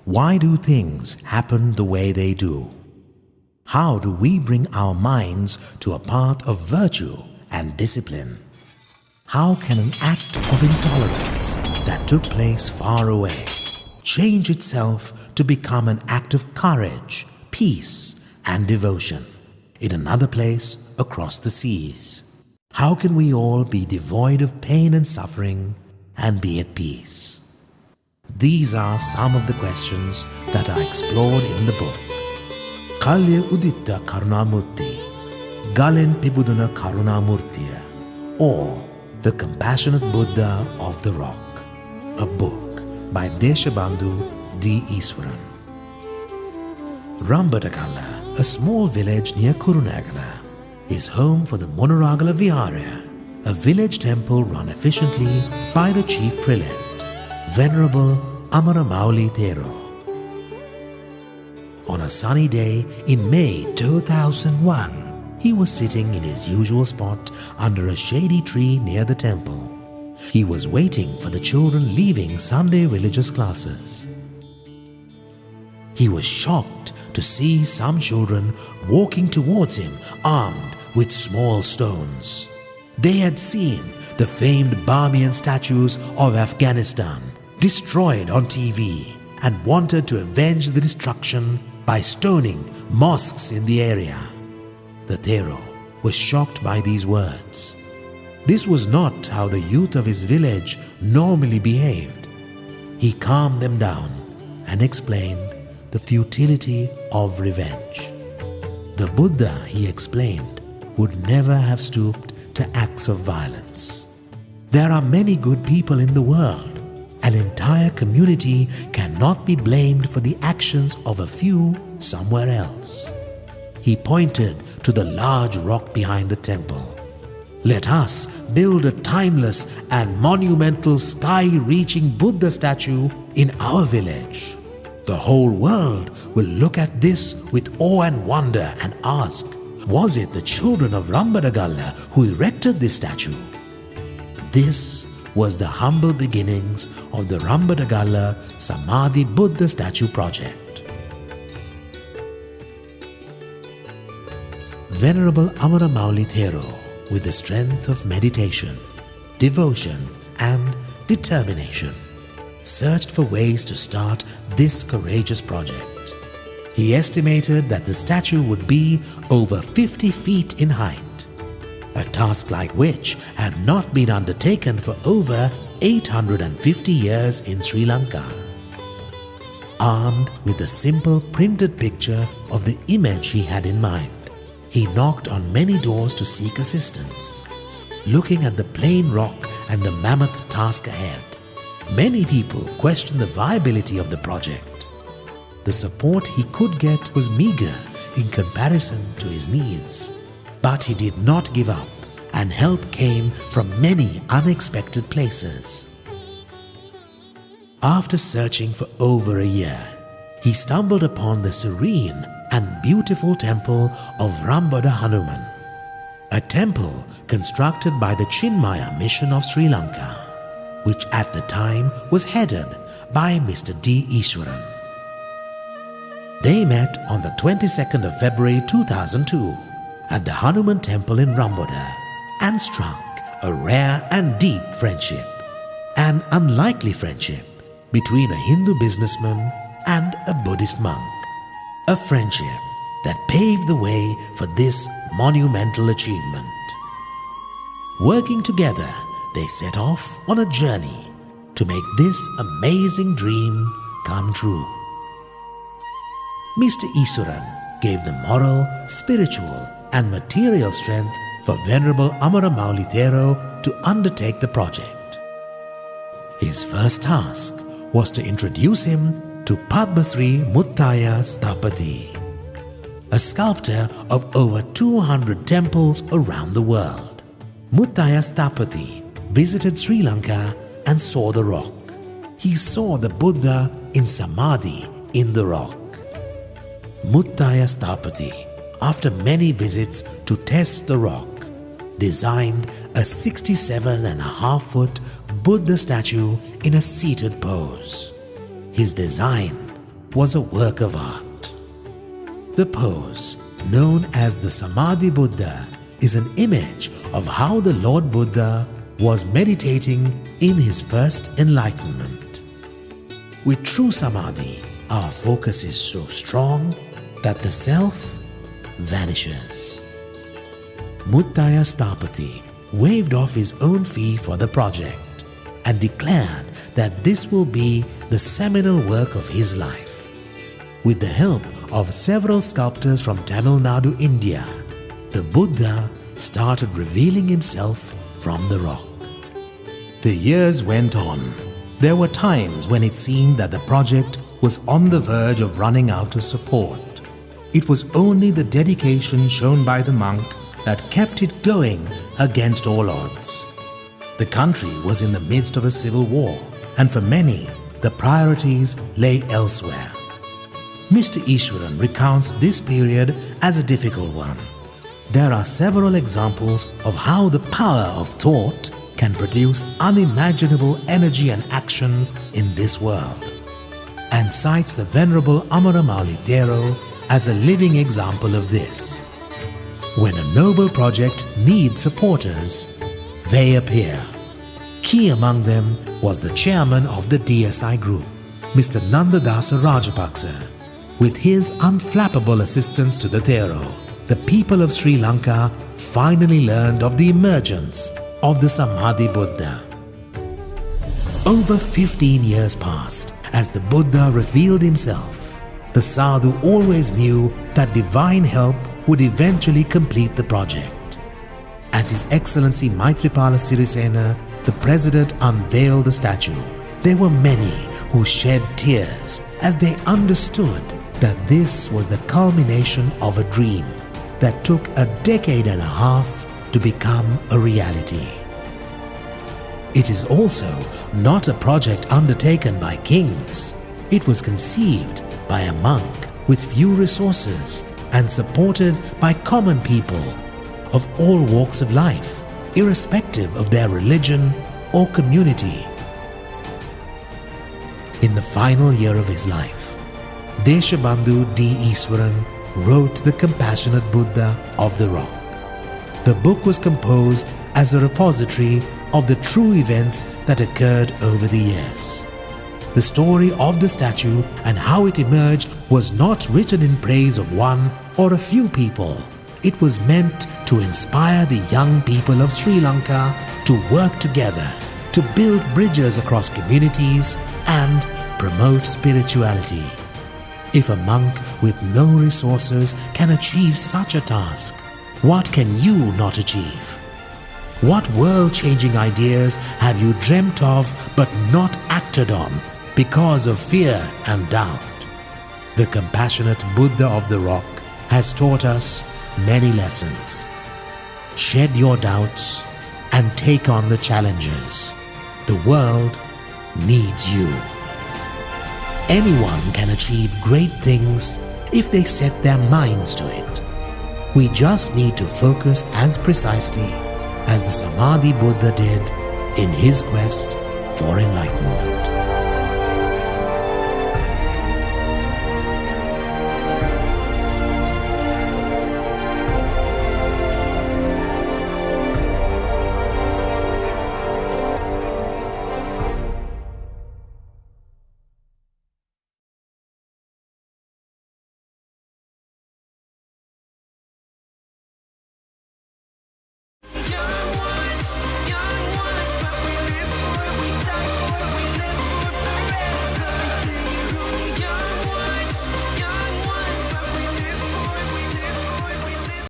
Why do things happen the way they do? How do we bring our minds to a path of virtue and discipline? How can an act of intolerance that took place far away change itself to become an act of courage, peace, and devotion in another place across the seas? How can we all be devoid of pain and suffering and be at peace? These are some of the questions that are explored in the book. Kalya Uditta Karunamurti, Galen Pibudana Karunamurtiya, or The Compassionate Buddha of the Rock, a book by Deshabandhu D. Iswaran. Rambadagala, a small village near Kurunagala, is home for the Monaragala Vihara, a village temple run efficiently by the chief prelate, Venerable Amaramauli Thero. On a sunny day in May 2001, he was sitting in his usual spot under a shady tree near the temple. He was waiting for the children leaving Sunday religious classes. He was shocked to see some children walking towards him armed with small stones. They had seen the famed Bamiyan statues of Afghanistan destroyed on TV and wanted to avenge the destruction by stoning mosques in the area. The Thero was shocked by these words. This was not how the youth of his village normally behaved. He calmed them down and explained the futility of revenge. The Buddha, he explained, would never have stooped to acts of violence. There are many good people in the world. An entire community cannot be blamed for the actions of a few somewhere else. He pointed to the large rock behind the temple. Let us build a timeless and monumental sky-reaching Buddha statue in our village. The whole world will look at this with awe and wonder and ask, was it the children of Rambadagala who erected this statue? This was the humble beginnings of the Rambadagala Samadhi Buddha Statue project. Venerable Amaramauli Thero, with the strength of meditation, devotion and determination, searched for ways to start this courageous project. He estimated that the statue would be over 50 feet in height, a task like which had not been undertaken for over 850 years in Sri Lanka. Armed with a simple printed picture of the image he had in mind, he knocked on many doors to seek assistance. Looking at the plain rock and the mammoth task ahead, many people questioned the viability of the project. The support he could get was meager in comparison to his needs. But he did not give up, and help came from many unexpected places. After searching for over a year, he stumbled upon the serene and beautiful temple of Rambada Hanuman, a temple constructed by the Chinmaya Mission of Sri Lanka, which at the time was headed by Mr. D. Iswaran. They met on the 22nd of February 2002 at the Hanuman temple in Rambada and struck a rare and deep friendship, an unlikely friendship between a Hindu businessman and a Buddhist monk, a friendship that paved the way for this monumental achievement. Working together, they set off on a journey to make this amazing dream come true. Mr. Iswaran gave the moral, spiritual and material strength for Venerable Amaramauli Thero to undertake the project. His first task was to introduce him to Padmasri Muttaya Sthapati, a sculptor of over 200 temples around the world. Muttaya Sthapati visited Sri Lanka and saw the rock. He saw the Buddha in Samadhi in the rock. Muttaya Sthapati, after many visits to test the rock, designed a 67.5-foot Buddha statue in a seated pose. His design was a work of art. The pose, known as the Samadhi Buddha, is an image of how the Lord Buddha was meditating in his first enlightenment. With true Samadhi, our focus is so strong that the self vanishes. Muttaya Stapati waived off his own fee for the project and declared that this will be the seminal work of his life. With the help of several sculptors from Tamil Nadu, India, the Buddha started revealing himself from the rock. The years went on. There were times when it seemed that the project was on the verge of running out of support. It was only the dedication shown by the monk that kept it going against all odds. The country was in the midst of a civil war, and for many, the priorities lay elsewhere. Mr. Ishwaran recounts this period as a difficult one. There are several examples of how the power of thought can produce unimaginable energy and action in this world, and cites the Venerable Amaramauli Thero as a living example of this. When a noble project needs supporters, they appear. Key among them was the chairman of the DSI group, Mr. Nandadasa Rajapaksa. With his unflappable assistance to the Thero, the people of Sri Lanka finally learned of the emergence of the Samadhi Buddha. Over 15 years passed as the Buddha revealed himself. The sadhu always knew that divine help would eventually complete the project. As His Excellency Maitripala Sirisena, the President, unveiled the statue, there were many who shed tears as they understood that this was the culmination of a dream that took a decade and a half to become a reality. It is also not a project undertaken by kings. It was conceived by a monk with few resources and supported by common people of all walks of life, irrespective of their religion or community. In the final year of his life, Deshabandhu D. Iswaran wrote The Compassionate Buddha of the Rock. The book was composed as a repository of the true events that occurred over the years. The story of the statue and how it emerged was not written in praise of one or a few people. It was meant to inspire the young people of Sri Lanka to work together, to build bridges across communities and promote spirituality. If a monk with no resources can achieve such a task, what can you not achieve? What world-changing ideas have you dreamt of but not acted on because of fear and doubt? The compassionate Buddha of the Rock has taught us many lessons. Shed your doubts and take on the challenges. The world needs you. Anyone can achieve great things if they set their minds to it. We just need to focus as precisely as the Samadhi Buddha did in his quest for enlightenment.